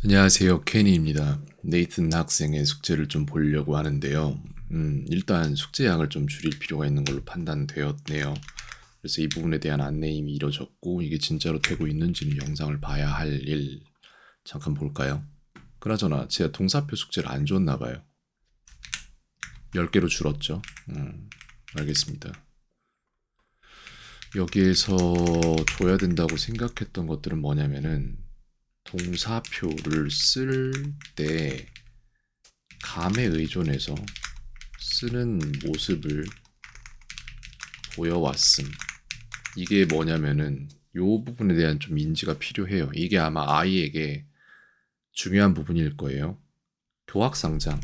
안녕하세요. 케니입니다. 네이튼 학생의 숙제를 좀 보려고 하는데요. 일단 숙제 양을 좀 줄일 필요가 있는 걸로 판단되었네요. 그래서 이 부분에 대한 안내임이 이뤄졌고 이게 진짜로 되고 있는지는 영상을 봐야 할 일. 잠깐 볼까요? 그나저나 제가 동사표 숙제를 안 줬나 봐요. 10개로 줄었죠. 알겠습니다. 여기에서 줘야 된다고 생각했던 것들은 뭐냐면은 동사표를 쓸 때 감에 의존해서 쓰는 모습을 보여왔음. 이게 뭐냐면은 요 부분에 대한 좀 인지가 필요해요. 이게 아마 아이에게 중요한 부분일 거예요. 교학상장이라는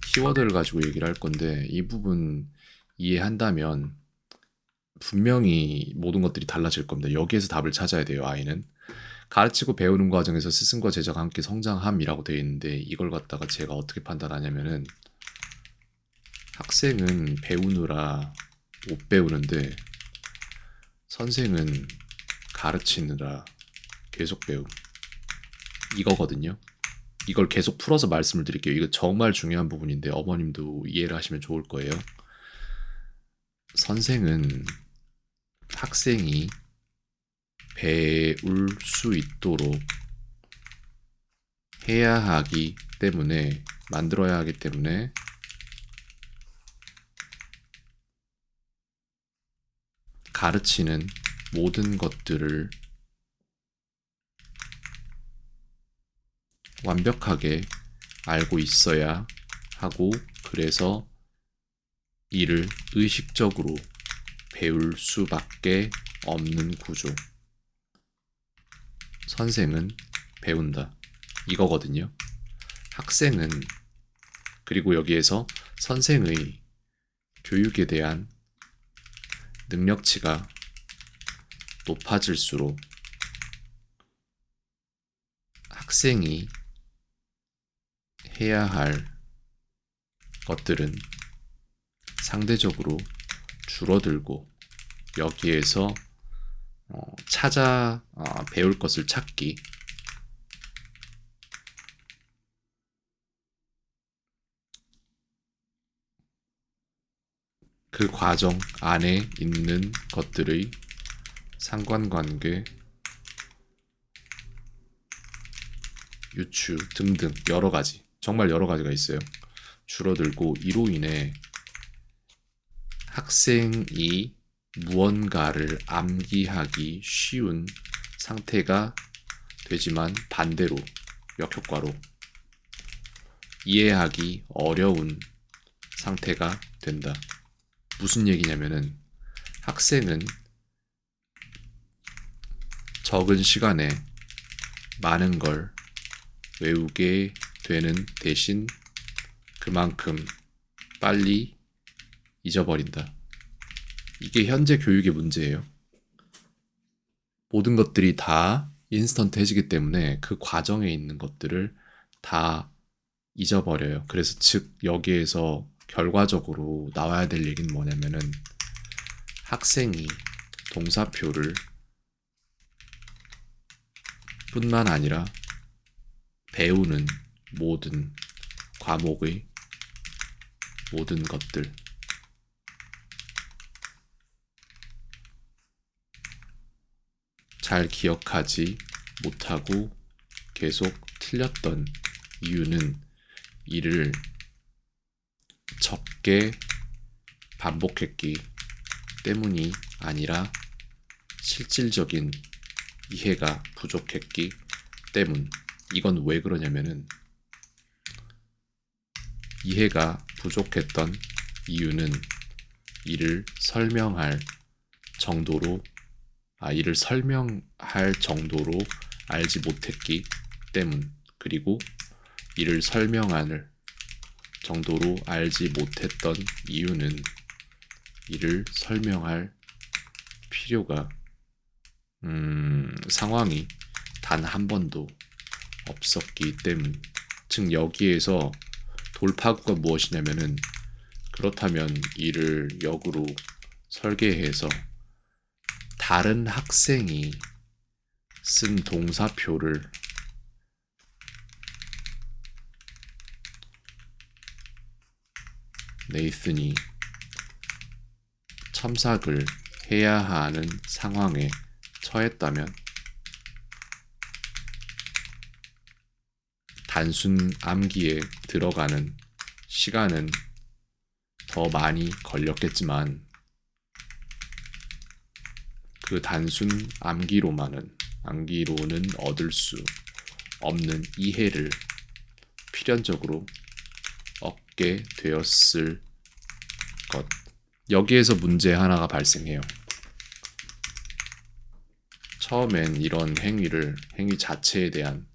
키워드를 가지고 얘기를 할 건데 이 부분 이해한다면 분명히 모든 것들이 달라질 겁니다. 여기에서 답을 찾아야 돼요, 아이는. 가르치고 배우는 과정에서 스승과 제자가 함께 성장함이라고 되어 있는데 이걸 갖다가 제가 어떻게 판단하냐면은 학생은 배우느라 못 배우는데 선생은 가르치느라 계속 배움. 이거거든요. 이걸 계속 풀어서 말씀을 드릴게요. 이거 정말 중요한 부분인데 어머님도 이해를 하시면 좋을 거예요. 선생은 학생이 배울 수 있도록 해야 하기 때문에 만들어야 하기 때문에 가르치는 모든 것들을 완벽하게 알고 있어야 하고 그래서 이를 의식적으로 배울 수밖에 없는 구조. 선생은 배운다. 이거거든요. 학생은 그리고 여기에서 선생의 교육에 대한 능력치가 높아질수록 학생이 해야 할 것들은 상대적으로 줄어들고 여기에서 배울 것을 찾기 그 과정 안에 있는 것들의 상관관계, 유추 등등 여러 가지 정말 여러 가지가 있어요. 줄어들고 이로 인해 학생이 무언가를 암기하기 쉬운 상태가 되지만 반대로 역효과로 이해하기 어려운 상태가 된다. 무슨 얘기냐면은 학생은 적은 시간에 많은 걸 외우게 되는 대신 그만큼 빨리 잊어버린다. 이게 현재 교육의 문제예요. 모든 것들이 다 인스턴트해지기 때문에 그 과정에 있는 것들을 다 잊어버려요. 그래서 즉 여기에서 결과적으로 나와야 될 얘기는 뭐냐면은 학생이 동사표를 뿐만 아니라 배우는 모든 과목의 모든 것들 잘 기억하지 못하고 계속 틀렸던 이유는 이를 적게 반복했기 때문이 아니라 실질적인 이해가 부족했기 때문. 이건 왜 그러냐면은 이해가 부족했던 이유는 이를 설명할 정도로 이를 설명할 정도로 알지 못했기 때문. 그리고 이를 설명할 정도로 알지 못했던 이유는 이를 설명할 필요가 상황이 단 한 번도 없었기 때문. 즉 여기에서 돌파구가 무엇이냐면은 그렇다면 이를 역으로 설계해서 다른 학생이 쓴 동사표를 네이슨이 첨삭을 해야 하는 상황에 처했다면 단순 암기에 들어가는 시간은 더 많이 걸렸겠지만 그 단순 암기로는 얻을 수 없는 이해를 필연적으로 얻게 되었을 것. 여기에서 문제 하나가 발생해요. 처음엔 이런 행위 자체에 대한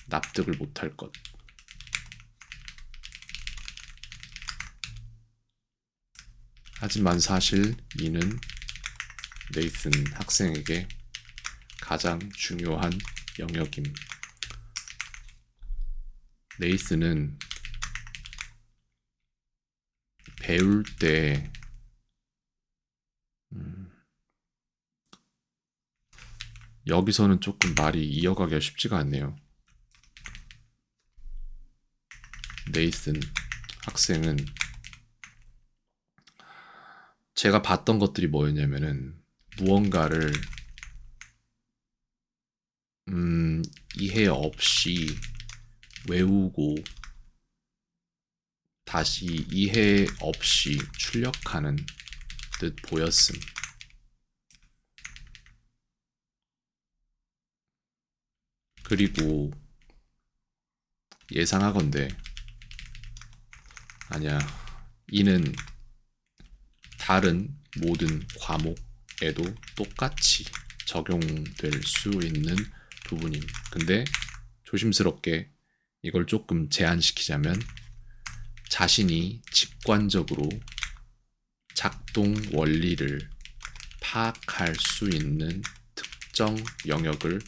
납득을 못할 것. 하지만 사실 이는 네이슨 학생에게 가장 중요한 영역임. 네이슨은 배울 때 여기서는 조금 말이 이어가기가 쉽지가 않네요. 네이슨 학생은 제가 봤던 것들이 뭐였냐면은 무언가를 이해 없이 외우고 다시 이해 없이 출력하는 듯 보였음. 그리고 예상하건대 아니야, 이는 다른 모든 과목에도 똑같이 적용될 수 있는 부분임. 근데 조심스럽게 이걸 조금 제한시키자면 자신이 직관적으로 작동 원리를 파악할 수 있는 특정 영역을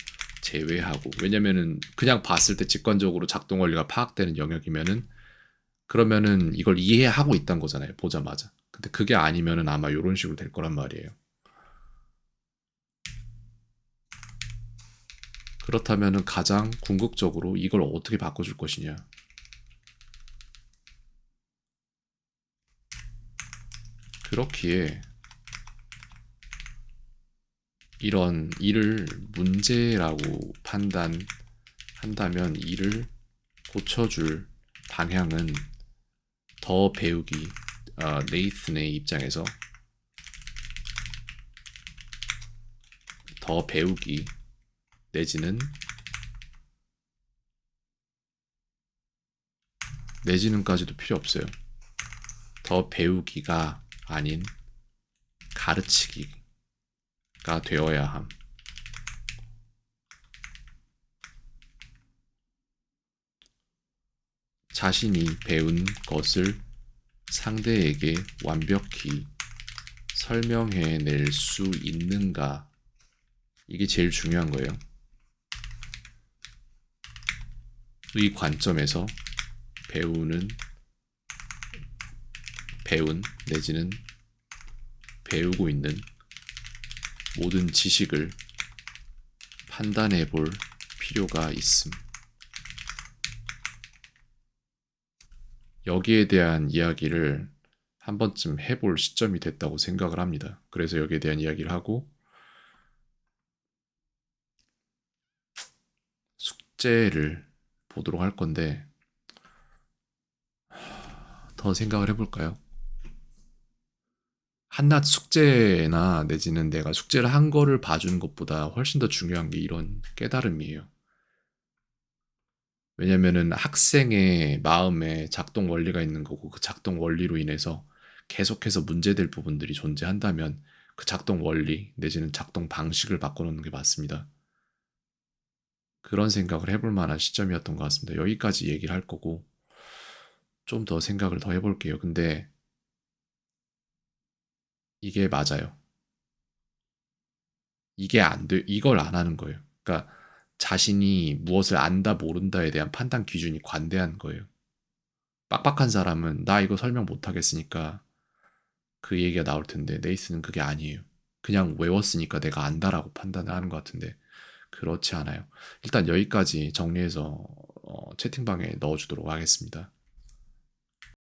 제외하고, 왜냐면은 그냥 봤을 때 직관적으로 작동 원리가 파악되는 영역이면은 그러면은 이걸 이해하고 있다는 거잖아요, 보자마자. 근데 그게 아니면은 아마 이런 식으로 될 거란 말이에요. 그렇다면은 가장 궁극적으로 이걸 어떻게 바꿔줄 것이냐. 그렇기에 이런 일을 문제라고 판단한다면 이를 고쳐줄 방향은 더 배우기, 네이슨의 입장에서 더 배우기 내지는까지도 필요 없어요. 더 배우기가 아닌 가르치기가 되어야 함. 자신이 배운 것을 상대에게 완벽히 설명해낼 수 있는가, 이게 제일 중요한 거예요. 이 관점에서 배운 내지는 배우고 있는 모든 지식을 판단해 볼 필요가 있음. 여기에 대한 이야기를 한 번쯤 해볼 시점이 됐다고 생각을 합니다. 그래서 여기에 대한 이야기를 하고 숙제를 보도록 할 건데, 더 생각을 해볼까요? 한낱 숙제나 내지는 내가 숙제를 한 거를 봐주는 것보다 훨씬 더 중요한 게 이런 깨달음이에요. 왜냐면은 학생의 마음에 작동 원리가 있는 거고, 그 작동 원리로 인해서 계속해서 문제될 부분들이 존재한다면 그 작동 원리 내지는 작동 방식을 바꿔놓는 게 맞습니다. 그런 생각을 해볼 만한 시점이었던 것 같습니다. 여기까지 얘기를 할 거고 좀 더 생각을 더 해볼게요. 근데 이게 맞아요. 이걸 안 하는 거예요. 그러니까 자신이 무엇을 안다 모른다에 대한 판단 기준이 관대한 거예요. 빡빡한 사람은 나 이거 설명 못 하겠으니까 그 얘기가 나올 텐데, 네이스는 그게 아니에요. 그냥 외웠으니까 내가 안다라고 판단을 하는 것 같은데, 그렇지 않아요. 일단 여기까지 정리해서 채팅방에 넣어주도록 하겠습니다.